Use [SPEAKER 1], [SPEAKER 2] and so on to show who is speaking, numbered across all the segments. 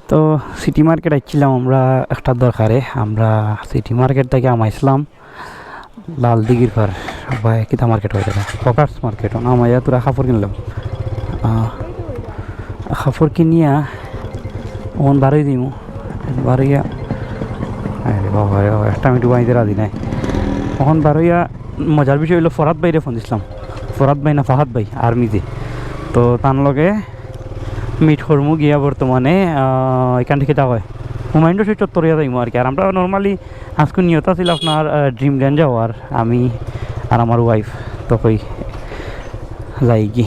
[SPEAKER 1] তো city market আসছিলাম আমরা একটা দরকারে। আমরা সিটি মার্কেট থেকে আমাইছিলাম লাল দিঘির পার বা কিতা মার্কেট হয়ে যাবে ফকার্স মার্কেট আমাইয়া তোরা কাপড় কিনলাম। কাপড় কিনিয়া ওন বারোই দিম বারোইয়া আরে বাবা রে বাবা একটা আমি ডুবাইতে রাজি নাই। তখন বারোইয়া মজার বিষয় হইলো ফরাদ ভাইরে ফোন দিছিলাম, ফরাদ ভাই না ফাহাদ ভাই আর্মিতে। তো তার লগে মিট করমু গিয়া বর্তমানে এখান থেকে যাওয়া হয় হুমায়ুন রশিদ চত্বরিয়া যাইমু আর কি। আর আমরা নর্মালি আজকে নিয়ত ছিল আপনার ড্রিমল্যান্ড যাওয়ার, আমি আর আমার ওয়াইফ। তো কই যাই কি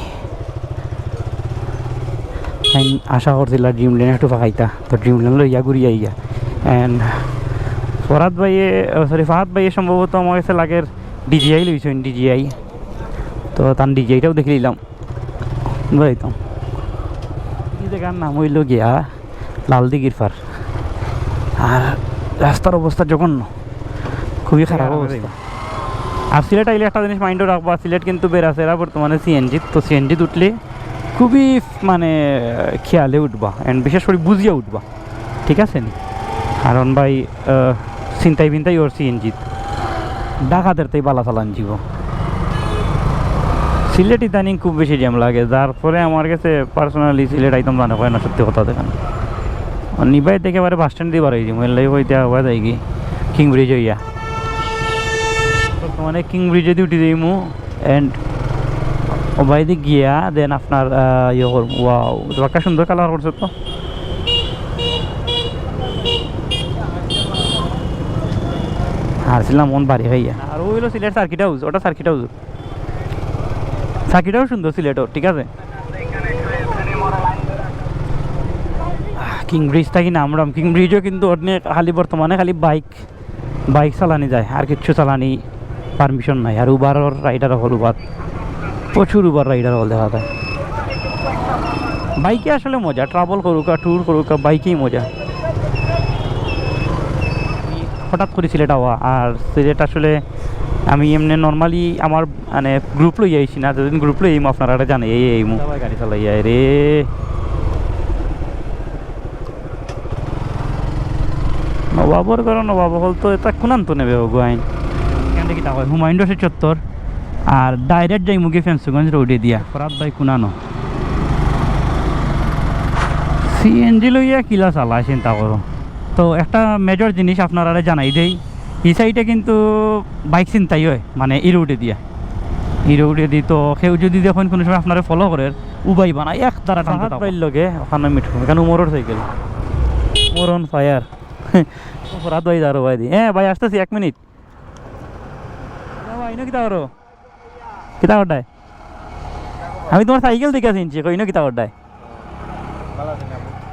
[SPEAKER 1] আশা করছিল ড্রিমল্যান্ড একটু ফাঁকাইতা, তো ড্রিমল্যান্ড লইয়া ঘুরিয়া ইয়া। অ্যান্ড ফরাদ ভাইয়ে সরি ফাহাদ ভাইয়ে সম্ভবত আমার কাছে লাগের ডিজিআই লইছেন ডিজিআই। তো তার ডিজিআইটাও দেখে নিলাম বুঝাইতাম। জায়গার নাম হইল গিয়া লাল দিঘির পার। আর রাস্তার অবস্থা জঘন্য, খুবই খারাপ অবস্থা। আর সিলেট আইলে একটা জিনিস মাইন্ডও রাখবা, সিলেট কিন্তু বেড়াছেরা বর্তমানে সিএনজি। তো সিএনজি উঠলে খুবই মানে খেয়ালে উঠবা অ্যান্ড বিশেষ করে বুঝিয়া উঠবা, ঠিক আছে নি? কারণ ভাই চিন্তাই বিন্তাই ওর সিএনজি ডাকাতের তাই বালা চালান যাব। সিলেট ইদানিং খুব বেশি জ্যাম লাগে, যার ফলে আমার কাছে পার্সোনালি সিলেট আইতাম জানা হয় না, সত্যি কথা দেখেন। নিবাই থেকে এবারে বাস স্ট্যান্ড দিয়ে বাড়াই যাই লাই হইতে হওয়া যায় কি কিং ব্রিজ হইয়া বর্তমানে কিং ব্রিজে দিয়ে উঠে যাইমু। অ্যান্ড ও বাইরে গিয়া দেন আপনার ইয়ে করবো। ওয়াও একটা সুন্দর কালার করছে তো। হারছিলাম মন বাড়ি হইয়া। আর ও হইলো সিলেট সার্কিট হাউস, ওটা সার্কিট হাউস, সার্কিটও সুন্দর সিলেটও, ঠিক আছে। কিং ব্রিজ থাকি নামরাম, কিং ব্রিজও কিন্তু অনেক খালি বর্তমানে খালি বাইক চালানি যায়, আর কিচ্ছু চালানি পারমিশন নাই। আর উবারের রাইডার হল উবার, প্রচুর উবার রাইডার হল দেখা যায়। বাইকে আসলে মজা, ট্রাভেল করুকা ট্যুর করুকা বাইকেই মজা। হঠাৎ করে সিলেট হওয়া, আর সিলেট আসলে আমি এমনি নর্মালি আমার মানে গ্রুপ লই আইছি না, যদিন গ্রুপ লই আইমু আপনারা জানে এইমু গাড়ি চালাই রে। নবাবর করো নবাব হল তো এটা কোনান তো নেবে গোয়াইন এখান থেকে হয় হুমায়ুন রশিদ চত্বর। আর ডাইরেক্ট যাই মুখে ফেন্সগঞ্জ রোডে দিয়া ফরাদ ভাই কুনানো সিএনজি লইয়া কিলা চালায় চিন্তা করো। তো একটা মেজর জিনিস আপনারা জানাই দেই, এই সাইডে কিন্তু বাইক চিন্তাই হয় মানে এই রোডে দিয়া, এই রোডে দিই। তো কেউ যদি দেখুন কোনো সময় আপনারা ফলো করে উবাই বানায় এক দ্বারা টানতে পাইল লগে ওখানে মিঠু এখানে উমরের সাইকেল মরন ফায়ার রাত ভাই যারো ভাই দি হ্যাঁ ভাই আসতেছি 1 মিনিট ভাই না কিতা করো কিতা করডায় আমি তোমার সাইকেল দেখে চিনছি কই না কিতা করডায়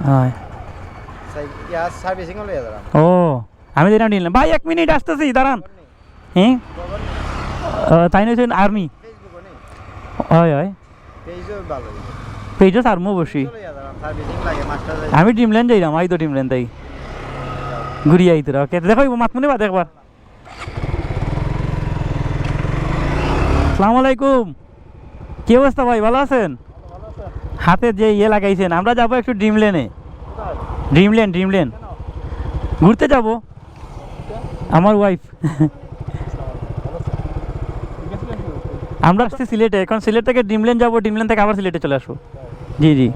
[SPEAKER 1] হ্যাঁ ও আমি দিলাম নিলাম ভাই 1 মিনিট আসতেছি দাঁড়ান। হ্যাঁ তাই নয় আর্মি হয় হয় পেজও সারমো বসি আমি ড্রিমল্যান্ড যাইলাম আই তো ড্রিমল্যান্ড তাই ঘুরিয়ে আইতে ওকে দেখো মাতমুনি বাদ একবার। আসসালামু আলাইকুম, কি অবস্থা ভাই, ভালো আছেন? হাতে যে ইয়ে লাগাইছেন, আমরা যাবো একটু ড্রিমল্যান্ডে। ড্রিমল্যান্ড ঘুরতে যাব আমার ওয়াইফ। আমরা আসছি সিলেটে, এখন সিলেট থেকে ড্রিমল্যান্ড যাবো, ড্রিমল্যান্ড থেকে আবার সিলেটে চলে আসবো। জি জি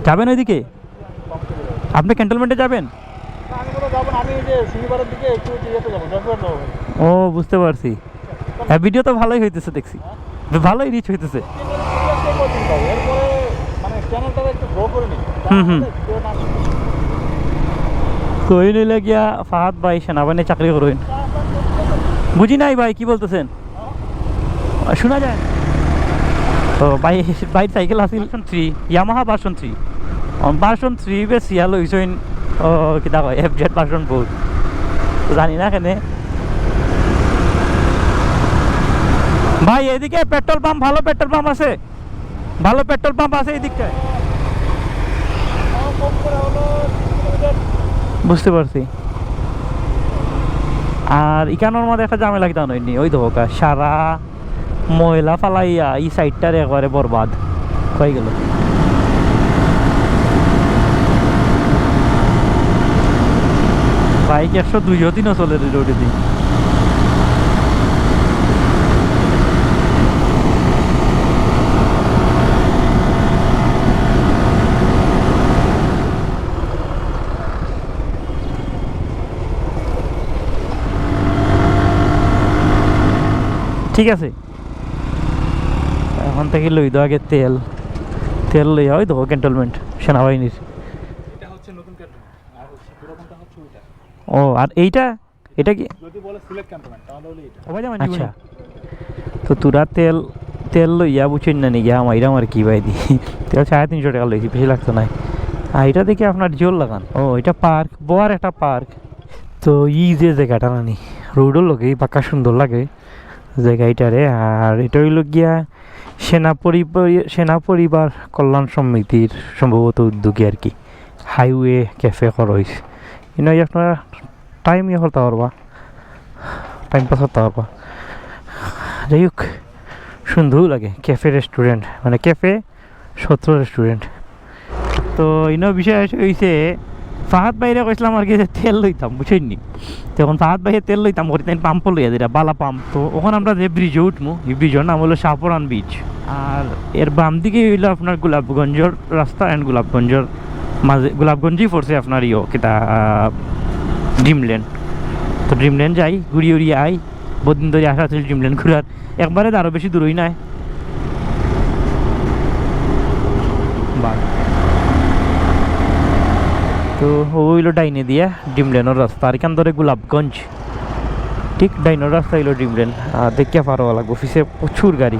[SPEAKER 1] যাবেন ওইদিকে? আপনি ক্যান্টনমেন্টে যাবেন? ও বুঝতে পারছি, হ্যাঁ ভিডিও তো ভালোই হইতেছে দেখছি, ভালোই রিচ হইতেছে। কই নইলে গিয়া ফাহাদ ভাই সেনাবাহিনী চাকরি করবেন বুঝি নাই ভাই কি বলতেছেন শোনা যায়। তো বাইর সাইকেল আছে 3 ইয়ামাহা ভার্সন 3 বে সিয়াল হইছেন ও কিতা কয় এফজেড ভার্সন 4 জানি না কেনে ভাই। এদিকে পেট্রোল পাম্প, ভালো পেট্রোল পাম্প আছে, ভালো পেট্রোল পাম্প আছে এই দিকটায়, বুঝতে পারছি। আর ইকানোর মধ্যে একটা ঝামেলা কিতা নয়নি, ওই ধোকা সারা ময়লা ফালাইয়া এই সাইডটার একবারে বরবাদ হয়ে গেল। বাইক 100 200 চলে রোডে দিয়ে। ঠিক আছে, এখন থেকে লই দাও আগে তেল। তেল লইয়া ওই দেখো ক্যান্টনমেন্ট সেনাবাহিনীর।
[SPEAKER 2] এটা হচ্ছে নতুন ক্যান্টনমেন্ট, আর হচ্ছে পুরাতনটা হচ্ছে ওইটা।
[SPEAKER 1] ও আর এইটা, এটা কি?
[SPEAKER 2] যদি বলে সিলেট ক্যান্টনমেন্ট তাহলে হলো এটা।
[SPEAKER 1] আচ্ছা, তো তোরা তেল তেল লইয়া বুঝছেন না নি গিয়া মাইরাম আর কি ভাই দি তেল 350 টাকা লইছি, বেশি লাগতো না। আর এটা দেখে আপনার জোর লাগান। ও এটা পার্ক, বড় একটা পার্ক। তো যে জায়গাটা নানি রোডও লগে পাকা সুন্দর লাগে জায়গাটারে। আর এটা হইল গিয়া সেনা পরিবার কল্যাণ সমিতির সম্ভবত উদ্যোগী আর কি, হাইওয়ে ক্যাফে করা হয়েছে। কিন্তু আপনারা টাইম ইয়ে করতে পারবা, টাইম পাস করতে পারবা। যাই হোক, সুন্দর লাগে ক্যাফে রেস্টুরেন্ট, মানে ক্যাফে সত্র রেস্টুরেন্ট। তো ইনো বিষয় হয়েছে ফাহাদ বাইরে কইছিলাম আর কি যে তেল লইতাম, বুঝছেননি? তখন ফাহাদ বাইরে তেল লইতাম করি, তাই পাম্পও লইয়া দিরা বালা পাম্প। তো ওখানে আমরা যে ব্রিজে উঠবো, এই ব্রিজের নাম হলো শাহপুরান ব্রিজ। আর এর বাম দিকে হইলো আপনার গোলাপগঞ্জের রাস্তা, অ্যান্ড গোলাপগঞ্জের মাঝে গোলাপগঞ্জেই পড়ছে আপনার ইয়ে কিতা ড্রিমল্যান্ড। তো ড্রিমল্যান্ড যাই, ঘুরিয়ে উড়িয়ে আই। বহুদিন ধরে আসা ছিল ড্রিমল্যান্ড ঘুরার, একবারে আরও বেশি দূরই নাই। তো ওইলো ডাইনে দিয়া ড্রিমল্যান্ডের রাস্তা, আর এখান ধরে গোলাপগঞ্জ, ঠিক ডাইনের রাস্তা হইলো ড্রিমল্যান্ড। দেখিয়া পারো লাগবো, অফিসে প্রচুর গাড়ি।